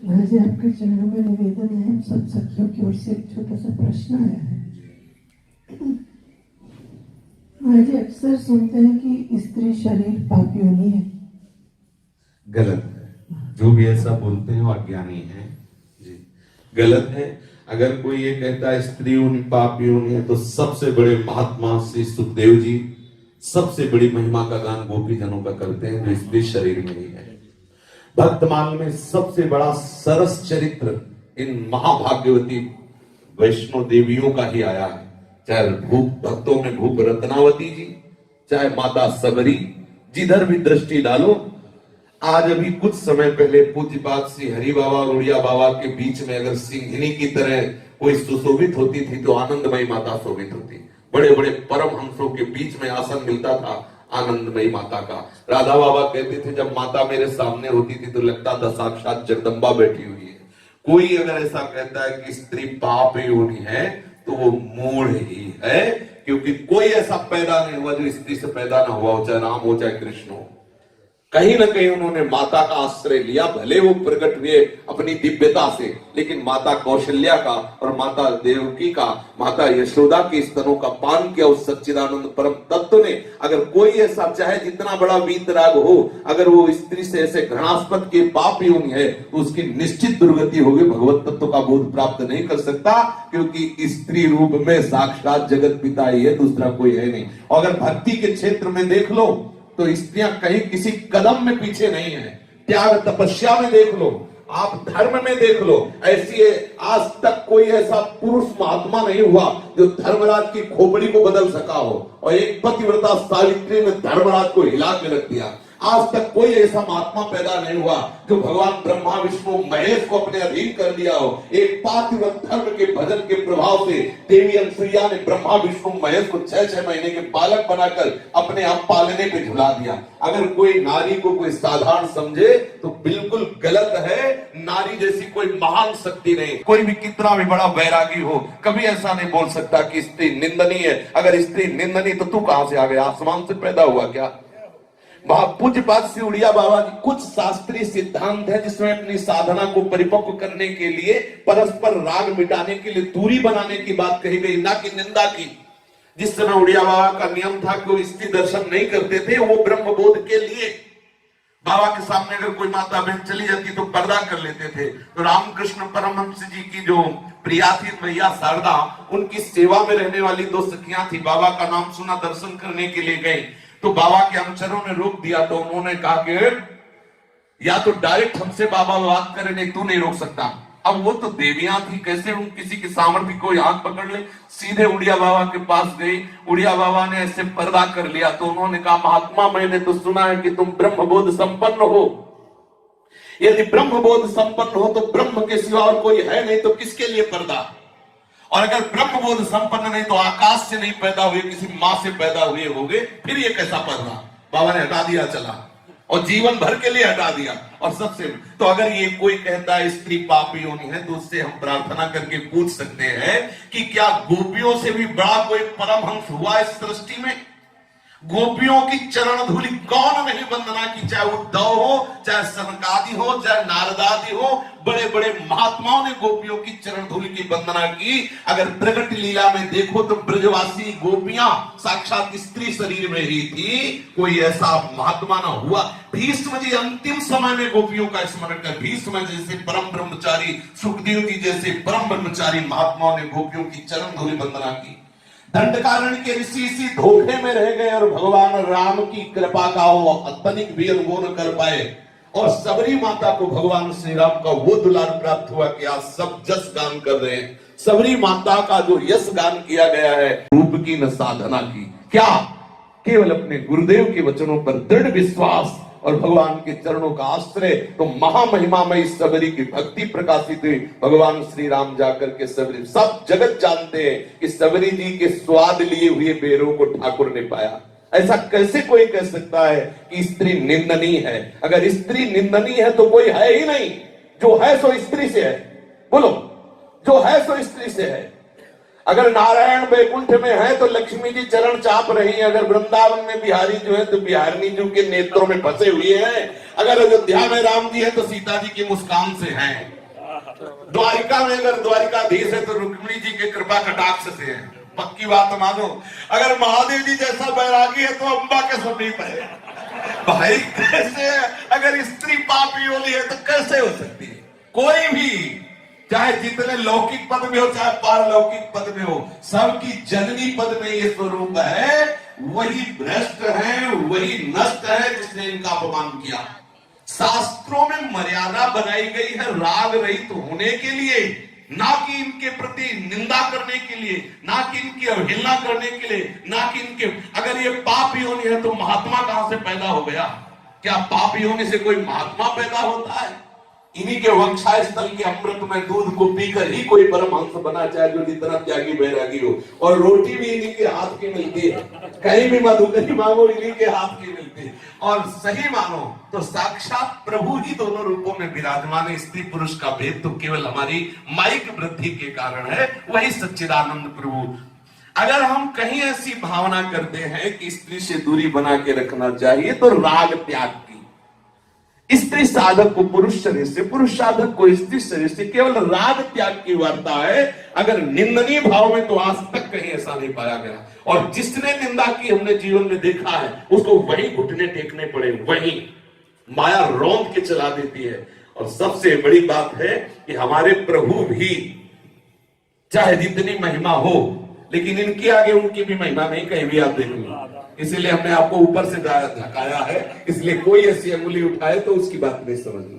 महाराज जी, आपके चरणों में निवेदन है, हम सब सखियों की ओर से एक छोटा सा प्रश्न आया है। महाराज जी, अक्सर सुनते हैं कि स्त्री शरीर पाप योनि है। गलत है। जो भी ऐसा बोलते हैं वो अज्ञानी है जी, गलत है। अगर कोई ये कहता है स्त्री योनि पाप योनि है, तो सबसे बड़े महात्मा श्री सुखदेव जी सबसे बड़ी महिमा का गान गोपी जनों का करते हैं, जो स्त्री शरीर में ही है। भक्तमाल में सबसे बड़ा सरस चरित्र इन महाभाग्यवती वैष्णो देवियों का ही आया है, चाहे भूप भक्तों में भूप रत्नावती जी, चाहे माता सबरी, जिधर भी दृष्टि डालो। आज अभी कुछ समय पहले पूज्यपाद श्री हरि बाबा और उड़िया बाबा के बीच में अगर सिंहिनी की तरह कोई सुशोभित होती थी तो आनंदमयी माता शोभित होती। बड़े बड़े परमहंसों के बीच में आसन मिलता था आनंदमयी माता का। राधा बाबा कहते थे जब माता मेरे सामने होती थी तो लगता था साक्षात जगदम्बा बैठी हुई है। कोई अगर ऐसा कहता है कि स्त्री पाप योनि है तो वो मूढ़ ही है, क्योंकि कोई ऐसा पैदा नहीं हुआ जो स्त्री से पैदा ना हुआ हो, चाहे राम हो चाहे कृष्ण हो। कहीं ना कहीं उन्होंने माता का आश्रय लिया, भले वो प्रकट हुए अपनी दिव्यता से, लेकिन माता कौशल्या का और माता देवकी का, माता यशोदा के स्तनों का पान किया उस सच्चिदानंद परम तत्व ने। अगर कोई ऐसा चाहे जितना बड़ा वीतराग हो, अगर वो स्त्री से ऐसे घृणास्पद के पाप योनि है तो उसकी निश्चित दुर्गति होगी, भगवत तत्व का बोध प्राप्त नहीं कर सकता, क्योंकि स्त्री रूप में साक्षात जगत पिता ही है, दूसरा कोई है नहीं। अगर भक्ति के क्षेत्र में देख लो तो स्त्रियां कहीं किसी कदम में पीछे नहीं है। त्याग तपस्या में देख लो, आप धर्म में देख लो, ऐसी है आज तक कोई ऐसा पुरुष महात्मा नहीं हुआ जो धर्मराज की खोपड़ी को बदल सका हो, और एक पतिव्रता सावित्री ने धर्मराज को हिला के रख दिया। आज तक कोई ऐसा महात्मा पैदा नहीं हुआ जो भगवान ब्रह्मा विष्णु महेश को अपने अधीन कर लिया हो। एक पातिव्रत धर्म के भजन के प्रभाव से देवी अनुसुईया ने ब्रह्मा विष्णु महेश को 6-6 महीने के बालक बनाकर अपने आप पालने पे झुला दिया। अगर कोई नारी को कोई साधारण समझे तो बिल्कुल गलत है। नारी जैसी कोई महान शक्ति नहीं। कोई भी कितना भी बड़ा वैरागी हो कभी ऐसा नहीं बोल सकता कि स्त्री निंदनीय है। अगर स्त्री निंदनीय तो तू कहां से आ गया, आसमान से पैदा हुआ क्या? पूज्यपाद श्री उड़िया बाबा की कुछ शास्त्रीय सिद्धांत है जिसमें अपनी साधना को परिपक्व करने के लिए, परस्पर राग मिटाने के लिए दूरी बनाने की बात कही गई, ना कि निंदा की। जिस समय उड़िया बाबा का नियम था कि वो स्त्री दर्शन नहीं करते थे, वो ब्रह्म बोध के लिए बाबा के सामने अगर कोई माता बहन चली जाती तो पर्दा कर लेते थे। तो रामकृष्ण परमहंस जी की जो प्रिया थी मैया शारदा, उनकी सेवा में रहने वाली 2 सखियां थी। बाबा का नाम सुना, दर्शन करने के लिए गई तो बाबा के अनुचरों ने रोक दिया। तो उन्होंने कहा कि या तो डायरेक्ट हमसे बाबा बात करे, नहीं तू नहीं रोक सकता। अब वो तो देवियां थी, कैसे उन किसी के सामर्थ्य को हाथ पकड़ ले। सीधे उड़िया बाबा के पास गई। उड़िया बाबा ने ऐसे पर्दा कर लिया। तो उन्होंने कहा महात्मा, मैंने तो सुना है कि तुम ब्रह्मबोध संपन्न हो। यदि ब्रह्मबोध संपन्न हो तो ब्रह्म के सिवा और कोई है नहीं, तो किसके लिए पर्दा? और अगर ब्रह्मबोध संपन्न नहीं तो आकाश से नहीं पैदा हुए, किसी मां से पैदा हुए होंगे, फिर ये कैसा पर्दा? बाबा ने हटा दिया चला, और जीवन भर के लिए हटा दिया। और सबसे तो अगर ये कोई कहता है स्त्री पाप योनि है, तो उससे हम प्रार्थना करके पूछ सकते हैं कि क्या गोपियों से भी बड़ा कोई परमहंस हुआ इस सृष्टि में? गोपियों की चरण धूलि कौन नहीं वंदना की, चाहे उद्धव हो, चाहे सनकादि हो, चाहे नारदादि हो, बड़े बड़े महात्माओं ने गोपियों की चरण धूलि की वंदना की। अगर प्रगट लीला में देखो तो ब्रजवासी गोपियां साक्षात स्त्री शरीर में ही थी, कोई ऐसा महात्मा ना हुआ। भीष्म जी अंतिम समय में गोपियों का स्मरण कर, भीष्म जैसे परम ब्रह्मचारी, सुखदेव जी जैसे परम ब्रह्मचारी महात्माओं ने गोपियों की चरण धूलि वंदना की। दंडकारण्य के ऋषि इसी धोखे में रह गए और भगवान राम की कृपा का वो तनिक भी अनुभव न कर पाए, और सबरी माता को भगवान श्री राम का वो दुलार प्राप्त हुआ कि आज सब जस गान कर रहे हैं। सबरी माता का जो यश गान किया गया है, रूप की न साधना की, क्या केवल अपने गुरुदेव के वचनों पर दृढ़ विश्वास और भगवान के चरणों का आश्रय। तो महामहिमामयी सबरी की भक्ति प्रकाशित हुई। भगवान श्री राम जाकर के सबरी, सब जगत जानते हैं कि सबरी जी के स्वाद लिए हुए बेरों को ठाकुर ने पाया। ऐसा कैसे कोई कह सकता है कि स्त्री निंदनीय है? अगर स्त्री निंदनीय है तो कोई है ही नहीं। जो है सो स्त्री से है। बोलो, जो है सो स्त्री से है। अगर नारायण बैकुंठ में है तो लक्ष्मी जी चरण चाप रही हैं, अगर वृंदावन में बिहारी जो है तो बिहारिणी जी के नेत्रों में फंसे हुए हैं, अगर अयोध्या में राम जी है तो सीता जी की मुस्कान से हैं, द्वारिका में अगर द्वारिकाधीश है तो रुक्मिणी जी के कृपा कटाक्ष से है। पक्की बात मानो, अगर महादेव जी जैसा बैरागी है तो अम्बा के समीप है। भाई कैसे, अगर स्त्री पापी होली है तो कैसे हो सकती है? कोई भी चाहे जितने लौकिक पद में हो चाहे पारलौकिक पद में हो, सबकी जननी पद में ये स्वरूप है, वही भ्रष्ट है, वही नष्ट है जिसने इनका अपमान किया। शास्त्रों में मर्यादा बनाई गई है राग रहित होने के लिए, ना कि इनके प्रति निंदा करने के लिए, ना कि इनकी अवहेलना करने के लिए, ना कि इनके, अगर ये पाप योनि है तो महात्मा कहां से पैदा हो गया? क्या पाप योनि से कोई महात्मा पैदा होता है? इन्हीं के वंशाय स्थल के अमृत में दूध को पीकर ही कोई परमहंस बना, चाहे जो जितना त्यागी बैरागी हो। और रोटी भी इन्हीं के हाथ की मिलती है, कहीं भी मधुकरी मांगो इन्हीं के हाथ की मिलती है। और सही मानो तो साक्षात प्रभु ही दोनों रूपों में विराजमान है। स्त्री पुरुष का भेद तो केवल हमारी माइक वृद्धि के कारण है, वही सच्चिदानंद प्रभु। अगर हम कहीं ऐसी भावना करते हैं कि स्त्री से दूरी बना के रखना चाहिए तो राग त्याग की, स्त्री साधक को पुरुष शरीर से, पुरुष साधक को स्त्री शरीर से, केवल राग त्याग की वार्ता है। अगर निंदनीय भाव में तो आज तक कहीं ऐसा नहीं पाया गया, और जिसने निंदा की हमने जीवन में देखा है उसको वही घुटने टेकने पड़े, वही माया रौंद के चला देती है। और सबसे बड़ी बात है कि हमारे प्रभु भी चाहे जितनी महिमा हो, लेकिन इनके आगे उनकी भी महिमा नहीं कहीं भी आप देखेंगे। इसीलिए हमने आपको ऊपर से झकाया है, इसलिए कोई ऐसी अंगुली उठाए तो उसकी बात नहीं समझना।